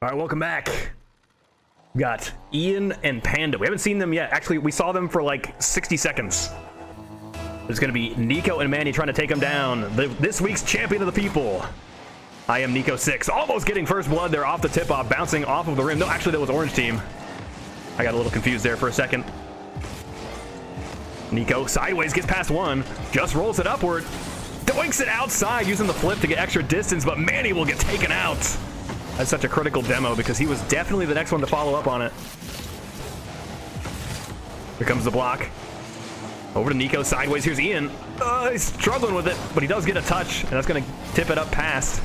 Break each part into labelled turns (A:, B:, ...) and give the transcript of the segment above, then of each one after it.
A: All right, welcome back. We got Ian and Panda. We haven't seen them yet. Actually, we saw them for like 60 seconds. There's going to be Nico and Manny trying to take them down. This week's champion of the people. iammany6. Almost getting first blood there off the tip-off, bouncing off of the rim. No, actually, that was Orange Team. I got a little confused there for a second. Nico sideways gets past one. Just rolls it upward. Doinks it outside using the flip to get extra distance, but Manny will get taken out. That's such a critical demo because he was definitely the next one to follow up on it. Here comes the block. Over to Nico sideways. Here's Ian. He's struggling with it, but he does get a touch, and that's going to tip it up past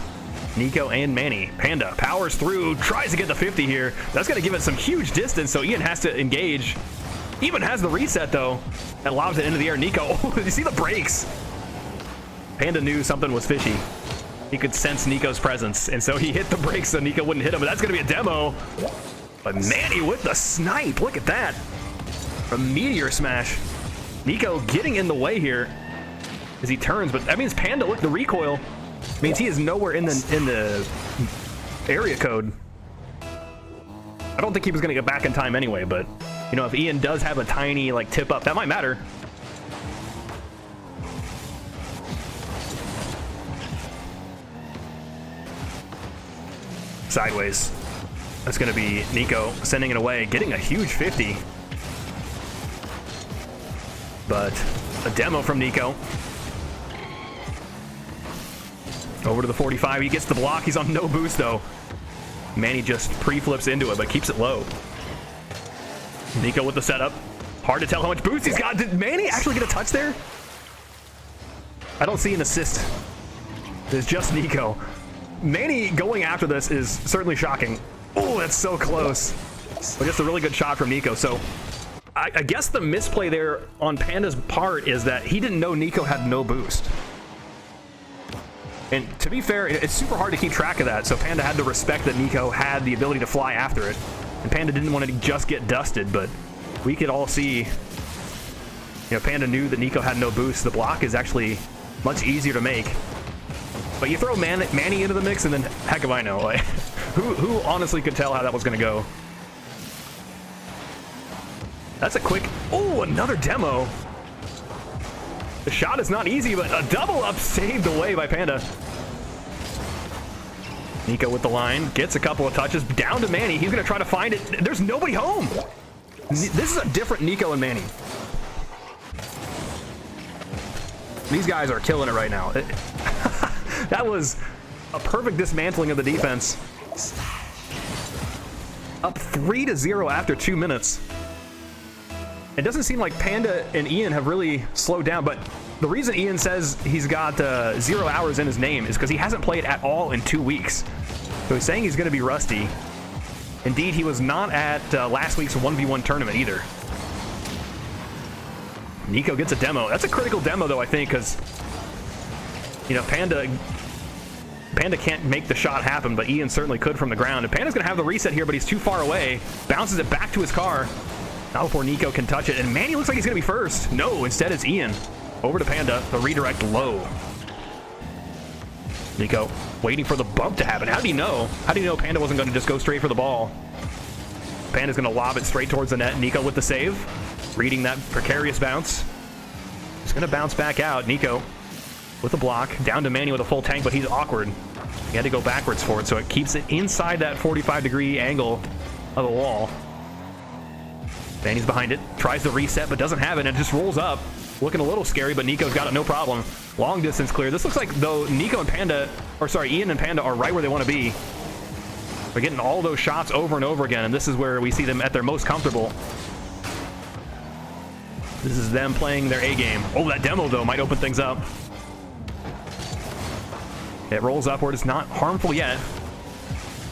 A: Nico and Manny. Panda powers through, tries to get the 50 here. That's going to give it some huge distance, so Ian has to engage. Even has the reset, though. That lobs it into the air. Nico, oh, you see the brakes? Panda knew something was fishy. He could sense Nico's presence, and so he hit the brakes so Nico wouldn't hit him, but that's going to be a demo. But Manny with the snipe. Look at that. A meteor smash. Nico getting in the way here as he turns, but that means Panda, look, the recoil means he is nowhere in the area code. I don't think he was going to get back in time anyway, but, you know, if Ian does have a tiny, like, tip up, that might matter. Sideways. That's going to be Nico sending it away, getting a huge 50. But a demo from Nico. Over to the 45. He gets the block. He's on no boost, though. Manny just pre-flips into it, but keeps it low. Nico with the setup. Hard to tell how much boost he's got. Did Manny actually get a touch there? I don't see an assist. There's just Nico. Manny going after this is certainly shocking. Oh, that's so close. But just a really good shot from Nico. So I guess the misplay there on Panda's part is that he didn't know Nico had no boost. And to be fair, it's super hard to keep track of that. So Panda had to respect that Nico had the ability to fly after it. And Panda didn't want to just get dusted, but we could all see, you know, Panda knew that Nico had no boost. The block is actually much easier to make. But you throw Manny into the mix, and then heck if I know. Like, who honestly could tell how that was going to go? That's a quick... Oh, another demo. The shot is not easy, but a double up saved away by Panda. Nico with the line. Gets a couple of touches. Down to Manny. He's going to try to find it. There's nobody home. This is a different Nico and Manny. These guys are killing it right now. That was a perfect dismantling of the defense. Up 3-0 after 2 minutes. It doesn't seem like Panda and Ian have really slowed down, but the reason Ian says he's got 0 hours in his name is because he hasn't played at all in 2 weeks. So he's saying he's going to be rusty. Indeed, he was not at last week's 1v1 tournament either. Nico gets a demo. That's a critical demo, though, I think, because, you know, Panda can't make the shot happen, but Ian certainly could from the ground. And Panda's going to have the reset here, but he's too far away. Bounces it back to his car. Not before Nico can touch it. And Manny looks like he's going to be first. No, instead it's Ian. Over to Panda. The redirect low. Nico waiting for the bump to happen. How do you know? How do you know Panda wasn't going to just go straight for the ball? Panda's going to lob it straight towards the net. Nico with the save. Reading that precarious bounce. He's going to bounce back out. Nico with a block. Down to Manny with a full tank, but he's awkward. He had to go backwards for it, so it keeps it inside that 45-degree angle of the wall. Manny's behind it. Tries to reset, but doesn't have it, and it just rolls up. Looking a little scary, but Nico's got it no problem. Long distance clear. This looks like, though, Nico and Panda, or sorry, Ian and Panda are right where they want to be. They're getting all those shots over and over again, and this is where we see them at their most comfortable. This is them playing their A game. Oh, that demo, though, might open things up. It rolls upward. It's not harmful yet.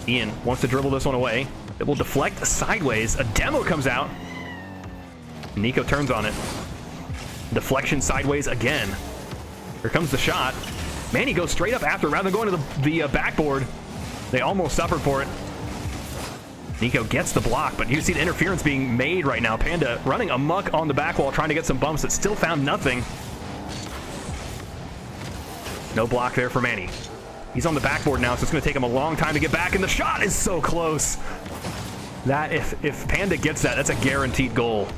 A: Ian wants to dribble this one away. It will deflect sideways. A demo comes out. Nico turns on it. Deflection sideways again. Here comes the shot. Manny goes straight up after rather than going to the backboard. They almost suffered for it. Nico gets the block, but you see the interference being made right now. Panda running amok on the back wall, trying to get some bumps that still found nothing. No block there for Manny. He's on the backboard now, so it's going to take him a long time to get back, and the shot is so close. That, if Panda gets that, that's a guaranteed goal.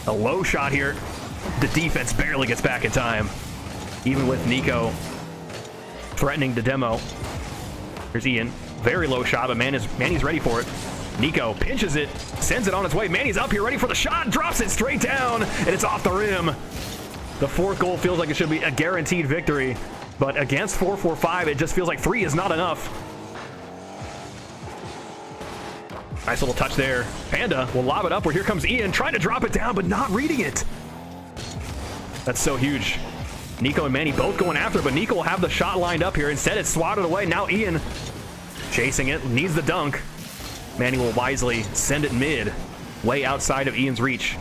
A: A low shot here. The defense barely gets back in time, even with Nico threatening to demo. Here's Ian. Very low shot, but Manny's ready for it. Nico pinches it, sends it on its way. Manny's up here ready for the shot, drops it straight down, and it's off the rim. The fourth goal feels like it should be a guaranteed victory, but against 4-4-5, it just feels like 3 is not enough. Nice little touch there. Panda will lob it upward. Here comes Ian, trying to drop it down, but not reading it. That's so huge. Nico and Manny both going after it, but Nico will have the shot lined up here. Instead, it's swatted away. Now Ian chasing it, needs the dunk. Manny will wisely send it mid, way outside of Ian's reach.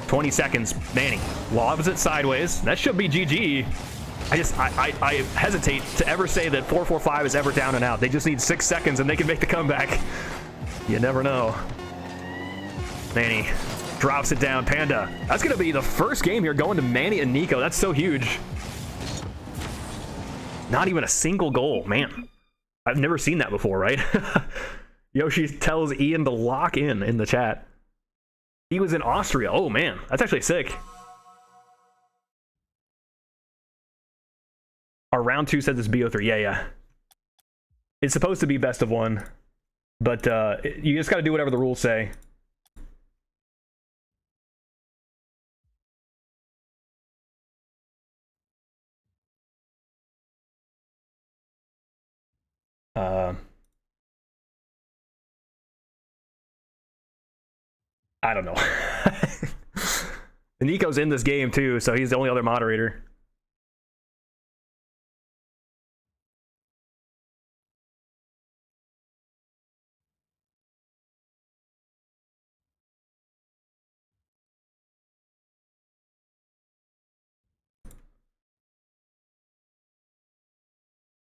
A: 20 seconds. Manny lobs it sideways. That should be GG. I hesitate to ever say that 4-4-5 is ever down and out. They just need 6 seconds and they can make the comeback. You never know. Manny drops it down. Panda. That's going to be the first game here going to Manny and Nico. That's so huge. Not even a single goal. Man, I've never seen that before, right? Yoshi tells Ian to lock in the chat. He was in Austria. Oh, man. That's actually sick. Our round 2 says it's BO3. Yeah. It's supposed to be best of 1. But you just got to do whatever the rules say. I don't know. Nico's in this game too, so he's the only other moderator.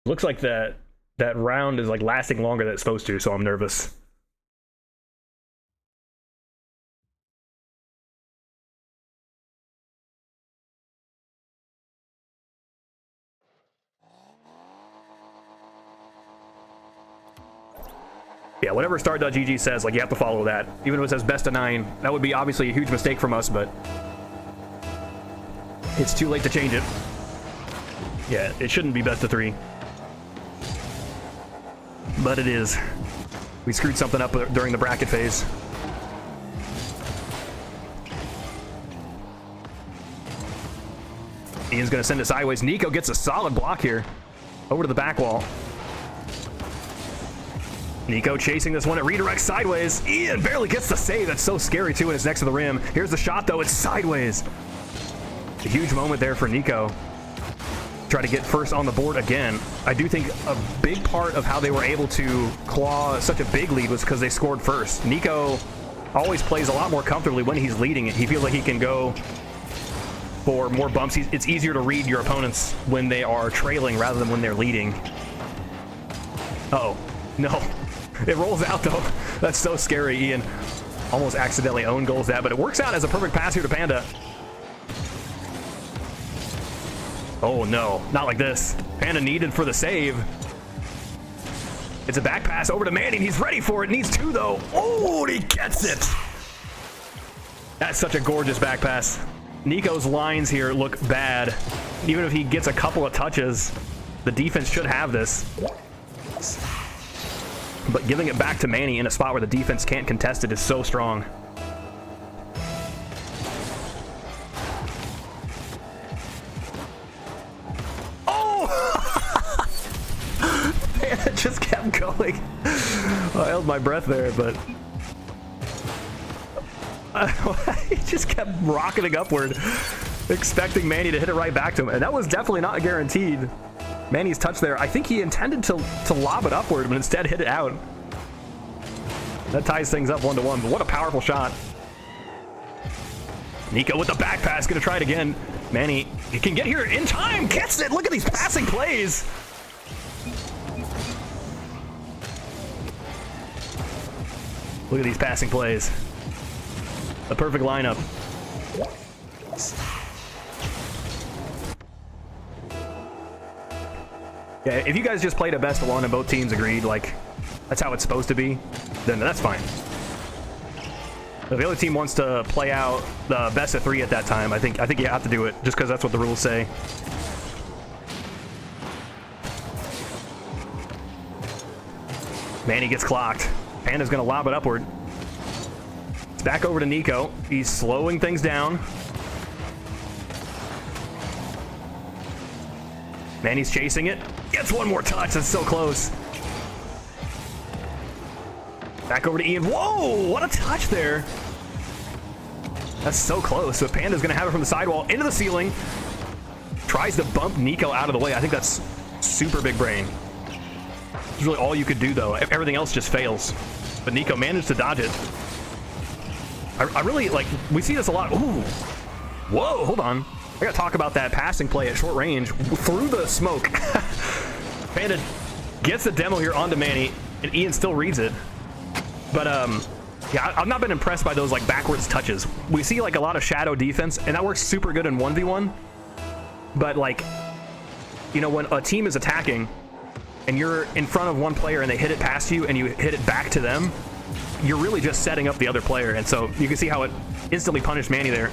A: Looks like that round is like lasting longer than it's supposed to, so I'm nervous. Yeah, whatever start.gg says, like, you have to follow that. Even if it says best of 9, that would be obviously a huge mistake from us, but it's too late to change it. Yeah, it shouldn't be best of 3. But it is. We screwed something up during the bracket phase. Ian's going to send it sideways. Nico gets a solid block here. Over to the back wall. Nico chasing this one. It redirects sideways. Ian barely gets the save. That's so scary, too, and it's next to the rim. Here's the shot, though. It's sideways. A huge moment there for Nico. Try to get first on the board again. I do think a big part of how they were able to claw such a big lead was because they scored first. Nico always plays a lot more comfortably when he's leading it. He feels like he can go for more bumps. It's easier to read your opponents when they are trailing rather than when they're leading. Uh-oh. No. It rolls out, though. That's so scary. Ian almost accidentally own goals that, but it works out as a perfect pass here to Panda. Oh, no. Not like this. Panda needed for the save. It's a back pass over to Manny. He's ready for it. Needs 2, though. Oh, he gets it. That's such a gorgeous back pass. Nico's lines here look bad. Even if he gets a couple of touches, the defense should have this. But giving it back to Manny in a spot where the defense can't contest it is so strong. Oh! It just kept going. I held my breath there, but it just kept rocketing upward, expecting Manny to hit it right back to him. And that was definitely not guaranteed. Manny's touch there. I think he intended to lob it upward, but instead hit it out. That ties things up 1-1, but what a powerful shot. Nico with the back pass, gonna try it again. Manny, he can get here in time, gets it! Look at these passing plays! Look at these passing plays. The perfect lineup. Yeah, if you guys just played a best of one and both teams agreed, like, that's how it's supposed to be, then that's fine. If the other team wants to play out the best of 3 at that time, I think you have to do it, just because that's what the rules say. Manny gets clocked. Panda's gonna lob it upward. It's back over to Nico. He's slowing things down. Manny's chasing it. Gets one more touch. That's so close. Back over to Ian. Whoa! What a touch there. That's so close. So Panda's going to have it from the sidewall into the ceiling. Tries to bump Nico out of the way. I think that's super big brain. It's really all you could do, though. Everything else just fails. But Nico managed to dodge it. I really, like, we see this a lot. Ooh. Whoa, hold on. I got to talk about that passing play at short range through the smoke. Panda gets the demo here onto Manny, and Ian still reads it. But, yeah, I've not been impressed by those, like, backwards touches. We see, like, a lot of shadow defense, and that works super good in 1v1. But, like, you know, when a team is attacking, and you're in front of one player and they hit it past you, and you hit it back to them, you're really just setting up the other player. And so you can see how it instantly punished Manny there.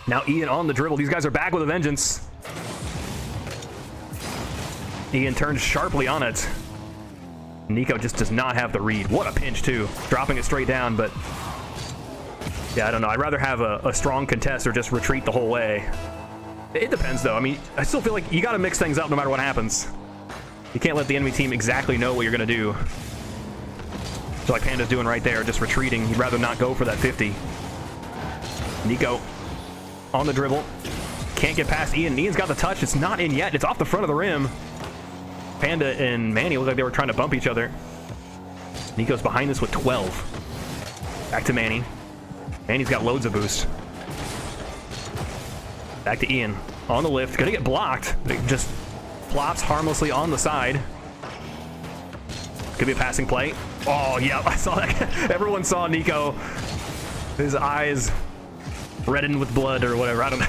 A: Now Ian on the dribble. These guys are back with a vengeance. Ian turns sharply on it. Nico just does not have the read. What a pinch, too. Dropping it straight down, but... yeah, I don't know. I'd rather have a strong contest or just retreat the whole way. It depends, though. I mean, I still feel like you got to mix things up no matter what happens. You can't let the enemy team exactly know what you're going to do. So like Panda's doing right there, just retreating. He'd rather not go for that 50. Nico on the dribble. Can't get past Ian. Ian's got the touch. It's not in yet. It's off the front of the rim. Panda and Manny look like they were trying to bump each other. Nico's behind this with 12. Back to Manny. Manny's got loads of boost. Back to Ian. On the lift. Gonna get blocked. It just flops harmlessly on the side. Could be a passing play. Oh, yeah, I saw that. Everyone saw Nico. His eyes reddened with blood or whatever. I don't know.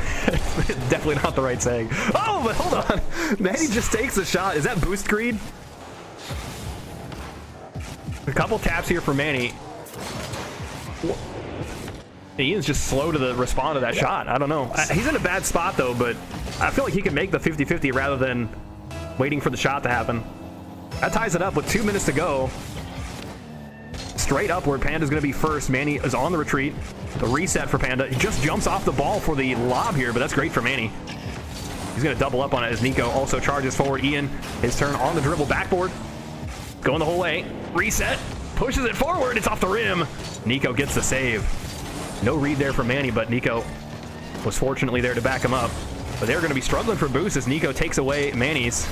A: Definitely not the right saying. Oh, but hold on. Manny just takes the shot. Is that boost greed? A couple taps here for Manny. Ian's just slow to respond to that shot. I don't know. He's in a bad spot, though, but I feel like he can make the 50-50 rather than waiting for the shot to happen. That ties it up with 2 minutes to go. Straight upward, Panda's going to be first. Manny is on the retreat. The reset for Panda. He just jumps off the ball for the lob here, but that's great for Manny. He's going to double up on it as Nico also charges forward. Ian, his turn on the dribble backboard. Going the whole way. Reset. Pushes it forward. It's off the rim. Nico gets the save. No read there for Manny, but Nico was fortunately there to back him up. But they're going to be struggling for boost as Nico takes away Manny's.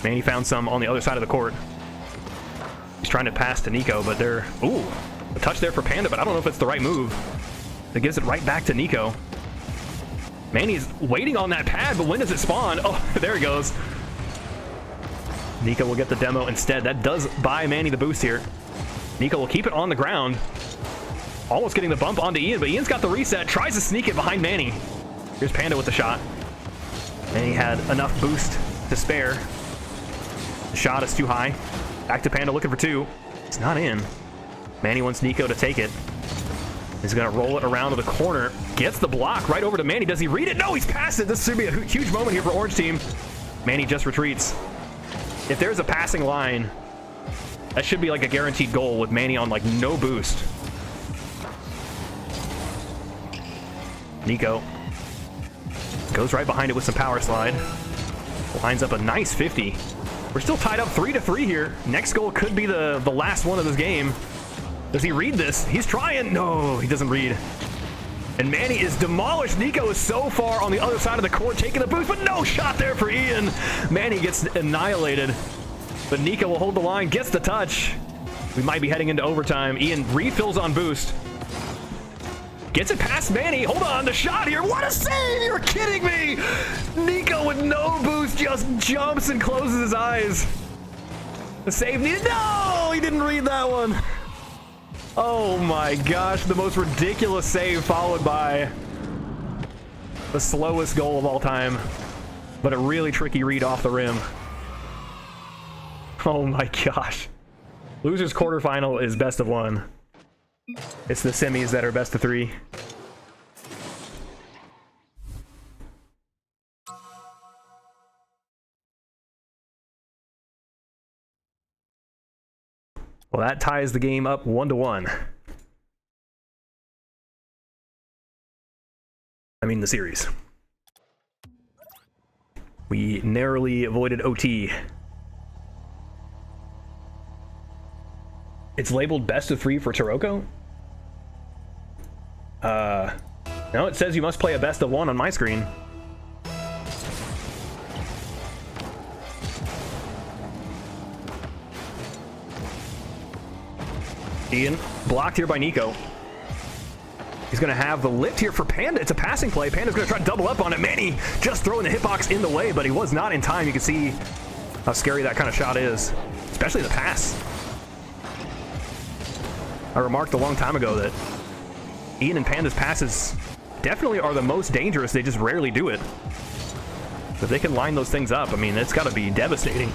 A: Manny found some on the other side of the court. He's trying to pass to Nico, but they're... ooh, a touch there for Panda, but I don't know if it's the right move. That gives it right back to Nico. Manny's waiting on that pad, but when does it spawn? Oh, there he goes. Nico will get the demo instead. That does buy Manny the boost here. Nico will keep it on the ground. Almost getting the bump onto Ian, but Ian's got the reset. Tries to sneak it behind Manny. Here's Panda with the shot. Manny had enough boost to spare. The shot is too high. Back to Panda looking for 2. It's not in. Manny wants Nico to take it. He's going to roll it around to the corner. Gets the block right over to Manny. Does he read it? No, he's passed it. This should be a huge moment here for Orange Team. Manny just retreats. If there's a passing line, that should be like a guaranteed goal with Manny on like no boost. Nico goes right behind it with some power slide. Lines up a nice 50. We're still tied up 3-3 here. Next goal could be the last one of this game. Does he read this? He's trying. No, he doesn't read. And Manny is demolished. Nico is so far on the other side of the court taking the boost, but no shot there for Ian. Manny gets annihilated. But Nico will hold the line, gets the touch. We might be heading into overtime. Ian refills on boost. Gets it past Manny. Hold on, the shot here. What a save! You're kidding me! Nico with no boost just jumps and closes his eyes. The save needed. No! He didn't read that one. Oh my gosh, the most ridiculous save followed by the slowest goal of all time. but a really tricky read off the rim. Oh my gosh. Losers quarterfinal is best of one. It's the semis that are best of three. Well, that ties the game up 1-1. I mean, the series. We narrowly avoided OT. It's labeled best of three for Taroko? No, it says you must play a best of one on my screen. Ian, blocked here by Nico. He's going to have the lift here for Panda. It's a passing play. Panda's going to try to double up on it. Manny just throwing the hitbox in the way, but he was not in time. You can see how scary that kind of shot is, especially the pass. I remarked a long time ago that Ian and Panda's passes definitely are the most dangerous. They just rarely do it. If they can line those things up, I mean, it's got to be devastating.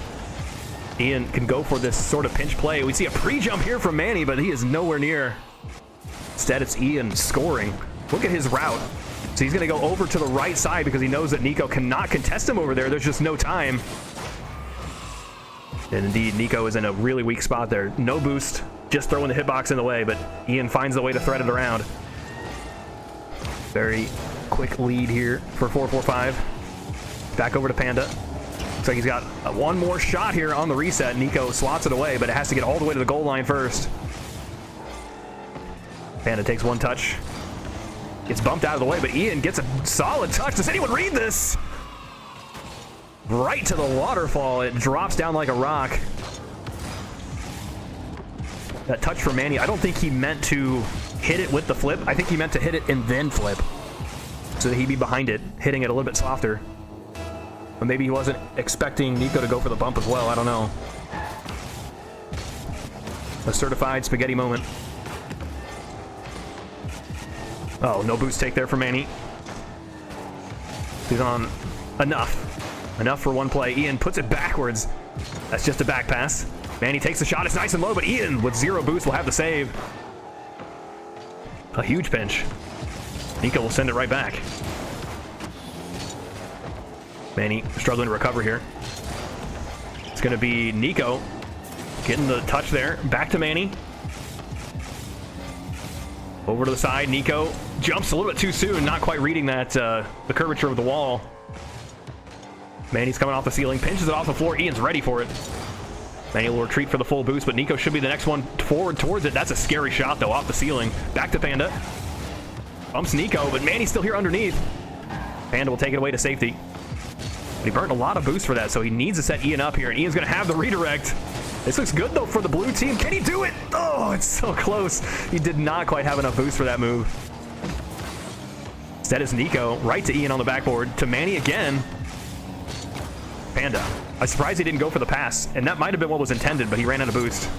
A: Ian can go for this sort of pinch play. We see a pre-jump here from Manny, but he is nowhere near. Instead, it's Ian scoring. Look at his route. So he's going to go over to the right side because he knows that Nico cannot contest him over there. There's just no time. And indeed, Nico is in a really weak spot there. No boost, just throwing the hitbox in the way, but Ian finds a way to thread it around. Very quick lead here for 4-4-5. Back over to Panda. Looks like he's got one more shot here on the reset. Nico slots it away, but it has to get all the way to the goal line first. Panda takes one touch. Gets bumped out of the way, but Ian gets a solid touch. Does anyone read this? Right to the waterfall. It drops down like a rock. That touch from Manny, I don't think he meant to hit it with the flip. I think he meant to hit it and then flip, so that he'd be behind it, hitting it a little bit softer. But maybe he wasn't expecting Nico to go for the bump as well. I don't know. A certified spaghetti moment. Oh, no boost take there for Manny. He's on enough. Enough for one play. Ian puts it backwards. That's just a back pass. Manny takes the shot. It's nice and low, but Ian with zero boost will have the save. A huge pinch. Nico will send it right back. Manny struggling to recover here. It's going to be Nico getting the touch there. Back to Manny. Over to the side. Nico jumps a little bit too soon, not quite reading that the curvature of the wall. Manny's coming off the ceiling, pinches it off the floor. Ian's ready for it. Manny will retreat for the full boost, but Nico should be the next one forward towards it. That's a scary shot, though, off the ceiling. Back to Panda. Bumps Nico, but Manny's still here underneath. Panda will take it away to safety. But he burned a lot of boost for that, so he needs to set Ian up here, and Ian's going to have the redirect. This looks good, though, for the blue team. Can he do it? Oh, it's so close. He did not quite have enough boost for that move. Instead, it's Nico right to Ian on the backboard. To Manny again. Panda. I'm surprised he didn't go for the pass, and that might have been what was intended, but he ran out of boost.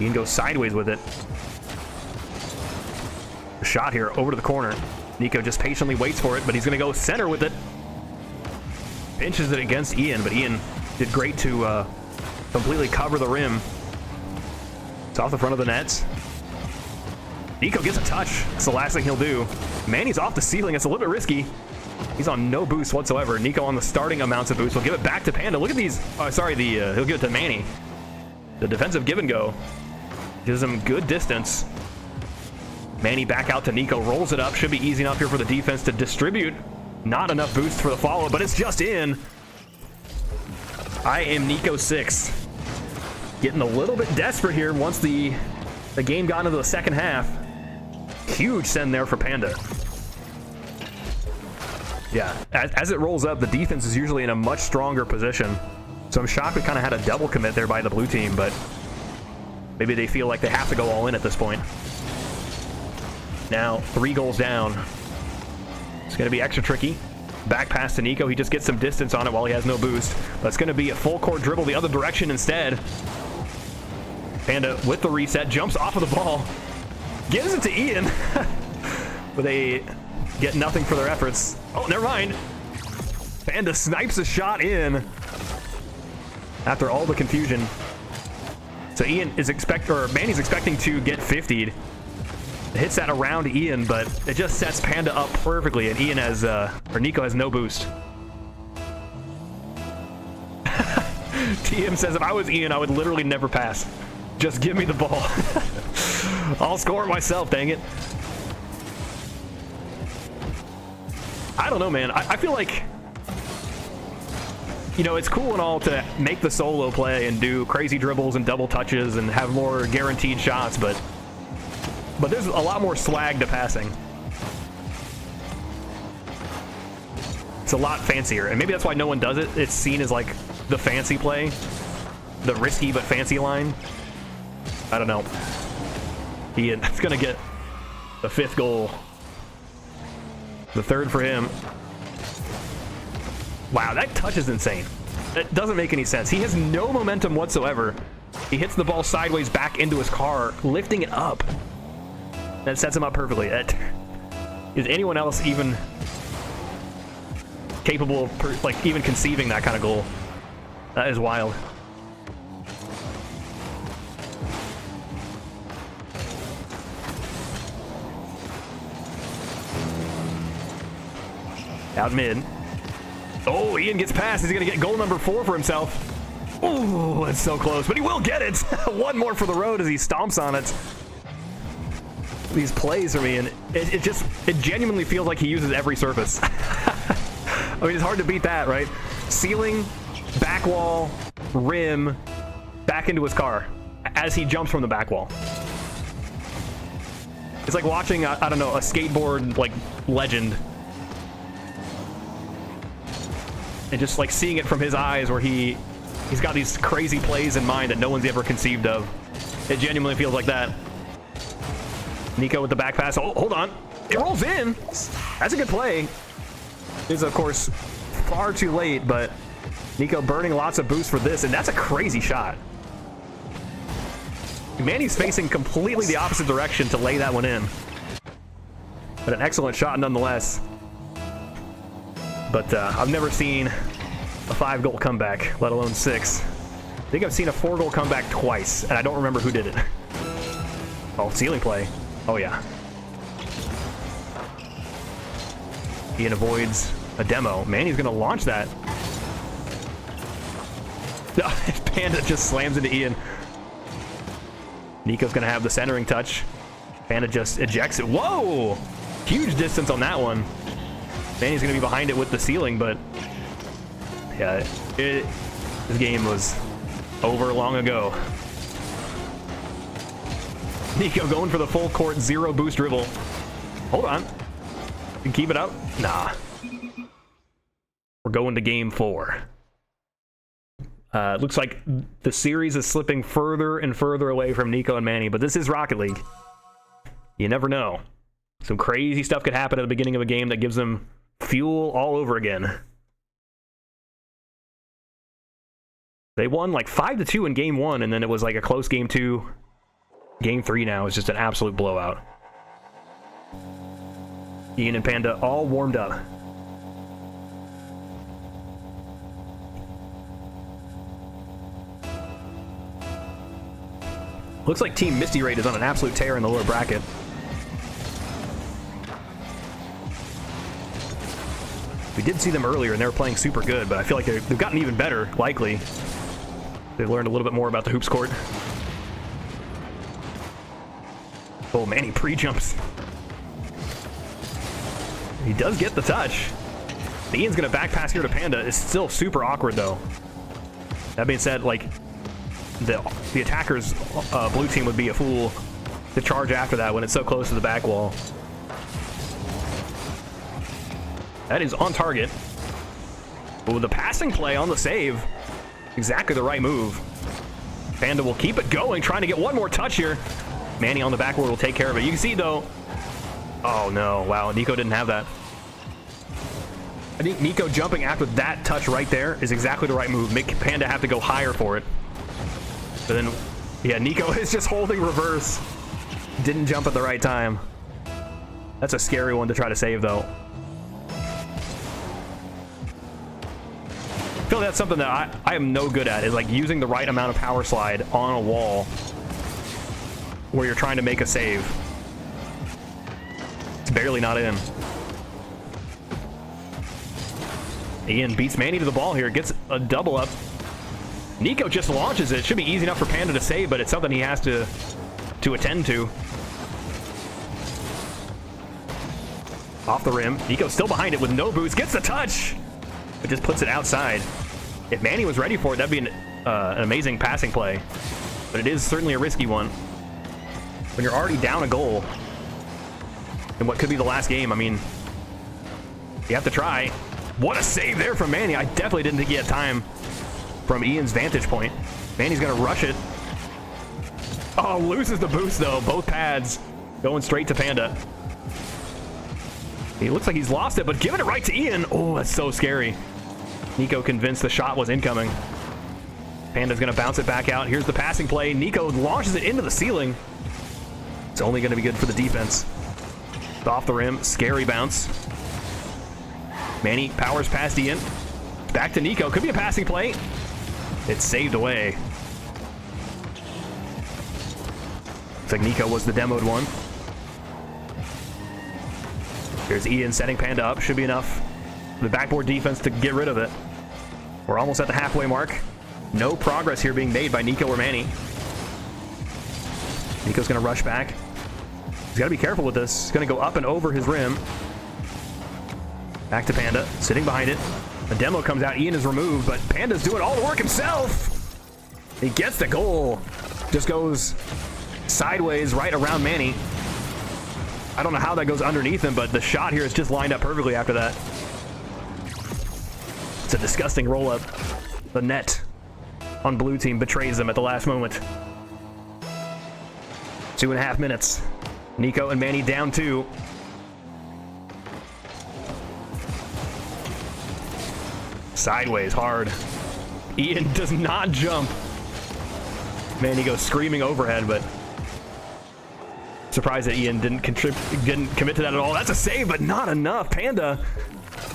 A: Ian goes sideways with it. The shot here over to the corner. Nico just patiently waits for it, but he's going to go center with it. Pinches it against Ian, but Ian did great to completely cover the rim. It's off the front of the nets. Nico gets a touch. That's the last thing he'll do. Manny's off the ceiling. It's a little bit risky. He's on no boost whatsoever. Nico on the starting amounts of boost. We'll give it back to Panda. Look at these. Oh, sorry, he'll give it to Manny. The defensive give and go gives him good distance. Manny back out to Nico. Rolls it up. Should be easy enough here for the defense to distribute. Not enough boost for the follow, but it's just in. iammany6. Getting a little bit desperate here once the game got into the second half. Huge send there for Panda. Yeah, as it rolls up, the defense is usually in a much stronger position. So I'm shocked we kind of had a double commit there by the blue team, but maybe they feel like they have to go all in at this point. Now, 3 goals down. It's going to be extra tricky. Back pass to Nico. He just gets some distance on it while he has no boost. But it's going to be a full court dribble the other direction instead. Panda with the reset, jumps off of the ball. Gives it to Ian. But they get nothing for their efforts. Oh, never mind. Panda snipes a shot in after all the confusion. So Ian is Manny's expecting to get 50'd. It hits that around Ian, but it just sets Panda up perfectly, and Ian has, or Nico has no boost. TM says, if I was Ian, I would literally never pass. Just give me the ball. I'll score it myself, dang it. I don't know, man. I feel like, you know, it's cool and all to make the solo play and do crazy dribbles and double touches and have more guaranteed shots, but there's a lot more swag to passing. It's a lot fancier, and maybe that's why no one does it. It's seen as like the fancy play, the risky but fancy line. I don't know. Ian's gonna get the 5th goal. The 3rd for him. Wow, that touch is insane. It doesn't make any sense. He has no momentum whatsoever. He hits the ball sideways back into his car, lifting it up. That sets him up perfectly. Is anyone else even capable of, like, even conceiving that kind of goal? That is wild. Out mid. Oh, Ian gets past. He's going to get goal number 4 for himself. Oh, it's so close, but he will get it. One more for the road as he stomps on it. These plays from Ian, it genuinely feels like he uses every surface. I mean, it's hard to beat that, right? Ceiling, back wall, rim, back into his car as he jumps from the back wall. It's like watching, I don't know, a skateboard, like, legend. And just like seeing it from his eyes where he's got these crazy plays in mind that no one's ever conceived of. It genuinely feels like that. Nico with the back pass. Oh, hold on. It rolls in. That's a good play. It's, of course, far too late, but Nico burning lots of boost for this, and that's a crazy shot. Manny's facing completely the opposite direction to lay that one in. But an excellent shot nonetheless. But I've never seen a 5-goal comeback, let alone 6. I think I've seen a 4-goal comeback twice, and I don't remember who did it. Oh, ceiling play. Oh, yeah. Ian avoids a demo. Manny's going to launch that. Panda just slams into Ian. Nico's going to have the centering touch. Panda just ejects it. Whoa! Huge distance on that one. Manny's going to be behind it with the ceiling, but yeah, this game was over long ago. Nico going for the full court 0 boost dribble. Hold on. Can keep it up? Nah. We're going to game 4. Looks like the series is slipping further and further away from Nico and Manny, but this is Rocket League. You never know. Some crazy stuff could happen at the beginning of a game that gives them fuel all over again. They won like 5-2 in game 1, and then it was like a close game 2. Game 3 now is just an absolute blowout. Ian and Panda all warmed up. Looks like Team Misty Raid is on an absolute tear in the lower bracket. We did see them earlier, and they were playing super good, but I feel like they've gotten even better, likely. They've learned a little bit more about the hoops court. Oh, man, he pre-jumps. He does get the touch. Ian's going to back pass here to Panda. It's still super awkward, though. That being said, like, the attackers' blue team would be a fool to charge after that when it's so close to the back wall. That is on target. But with the passing play on the save, exactly the right move. Panda will keep it going, trying to get one more touch here. Manny on the backboard will take care of it. You can see, though... Oh, no. Wow, Nico didn't have that. I think Nico jumping after that touch right there is exactly the right move. Make Panda have to go higher for it. But then, yeah, Nico is just holding reverse. Didn't jump at the right time. That's a scary one to try to save, though. feel that's something that I am no good at, is like using the right amount of power slide on a wall where you're trying to make a save. It's barely not in. Ian beats Manny to the ball here, gets a double up. Nico just launches it. Should be easy enough for Panda to save, but it's something he has to attend to. Off the rim. Nico still behind it with no boost. Gets the touch. It just puts it outside. If Manny was ready for it, that'd be an amazing passing play. But it is certainly a risky one. When you're already down a goal in what could be the last game, I mean, you have to try. What a save there from Manny. I definitely didn't think he had time from Ian's vantage point. Manny's going to rush it. Oh, loses the boost, though. Both pads going straight to Panda. He looks like he's lost it, but giving it right to Ian. Oh, that's so scary. Nico convinced the shot was incoming. Panda's going to bounce it back out. Here's the passing play. Nico launches it into the ceiling. It's only going to be good for the defense. Off the rim. Scary bounce. Manny powers past Ian. Back to Nico. Could be a passing play. It's saved away. Looks like Nico was the demoed one. Here's Ian setting Panda up. Should be enough for the backboard defense to get rid of it. We're almost at the halfway mark. No progress here being made by Nico or Manny. Nico's going to rush back. He's got to be careful with this. He's going to go up and over his rim. Back to Panda, sitting behind it. The demo comes out. Ian is removed, but Panda's doing all the work himself. He gets the goal. Just goes sideways right around Manny. I don't know how that goes underneath him, but the shot here is just lined up perfectly after that. It's a disgusting roll-up. The net on blue team betrays them at the last moment. 2.5 minutes. Nico and Manny down 2. Sideways hard. Ian does not jump. Manny goes screaming overhead, but surprised that Ian didn't commit to that at all. That's a save, but not enough. Panda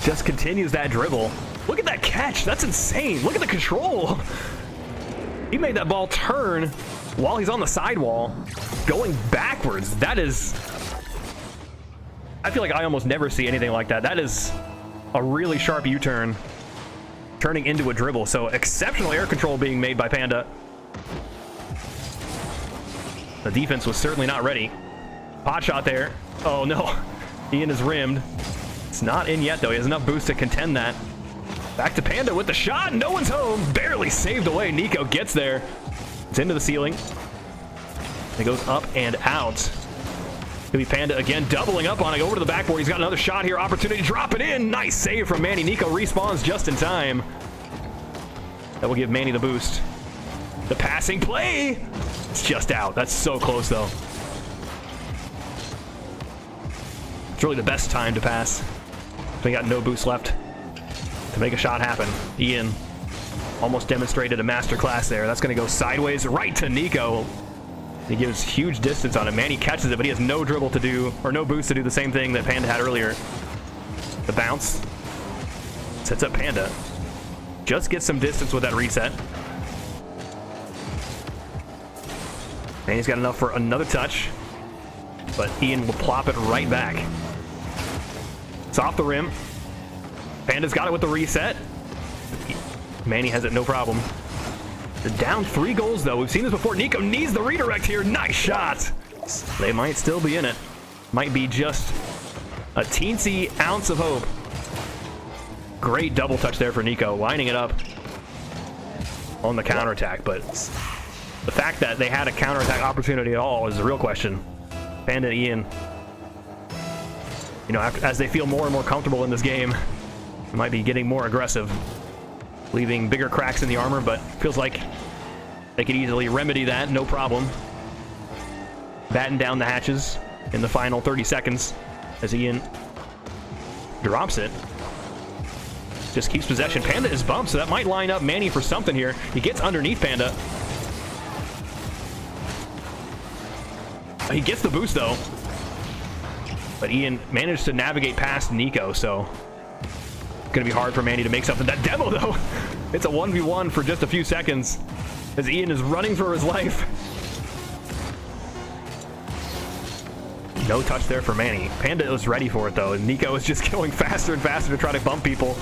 A: just continues that dribble. Look at that catch. That's insane. Look at the control. He made that ball turn while he's on the sidewall, going backwards. That is... I feel like I almost never see anything like that. That is a really sharp U-turn, turning into a dribble. So exceptional air control being made by Panda. The defense was certainly not ready. Pot shot there. Oh no, Ian is rimmed. It's not in yet though. He has enough boost to contend that. Back to Panda with the shot. No one's home. Barely saved away. Nico gets there. It's into the ceiling. It goes up and out. Could be Panda again, doubling up on it. Over to the backboard. He's got another shot here. Opportunity to drop it in. Nice save from Manny. Nico respawns just in time. That will give Manny the boost. The passing play. It's just out. That's so close though. It's really the best time to pass. We got no boost left to make a shot happen. Ian almost demonstrated a masterclass there. That's going to go sideways right to Nico. He gives huge distance on it. Manny catches it, but he has no dribble to do, or no boost to do the same thing that Panda had earlier. The bounce sets up Panda. Just gets some distance with that reset. Manny's got enough for another touch, but Ian will plop it right back. It's off the rim. Panda's got it with the reset. Manny has it no problem. They're down 3 goals though. We've seen this before. Nico needs the redirect here. Nice shot. They might still be in it. Might be just a teensy ounce of hope. Great double touch there for Nico, lining it up on the counterattack, but the fact that they had a counterattack opportunity at all is the real question. Panda and Ian, you know, as they feel more and more comfortable in this game, they might be getting more aggressive, leaving bigger cracks in the armor, but feels like they could easily remedy that, no problem. Batten down the hatches in the final 30 seconds as Ian drops it. Just keeps possession. Panda is bumped, so that might line up Manny for something here. He gets underneath Panda. He gets the boost though. But Ian managed to navigate past Nico, so it's gonna be hard for Manny to make something. That demo though, It's a 1v1 for just a few seconds as Ian is running for his life. No touch there for Manny. Panda was ready for it though, and Nico is just going faster and faster to try to bump people.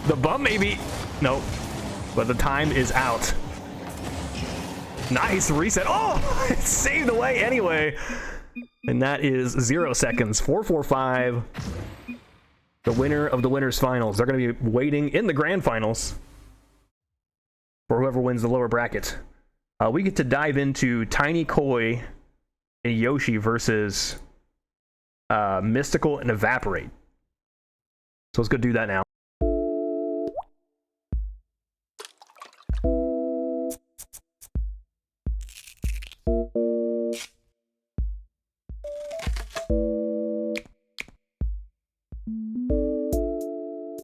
A: The bump maybe, no, but the time is out. Nice reset. Oh, it saved away anyway. And that is 0 seconds. 445. The winner of the winners finals. They're going to be waiting in the grand finals for whoever wins the lower bracket. We get to dive into Tiny Koi and Yoshi versus Mystical and Evaporate. So let's go do that now.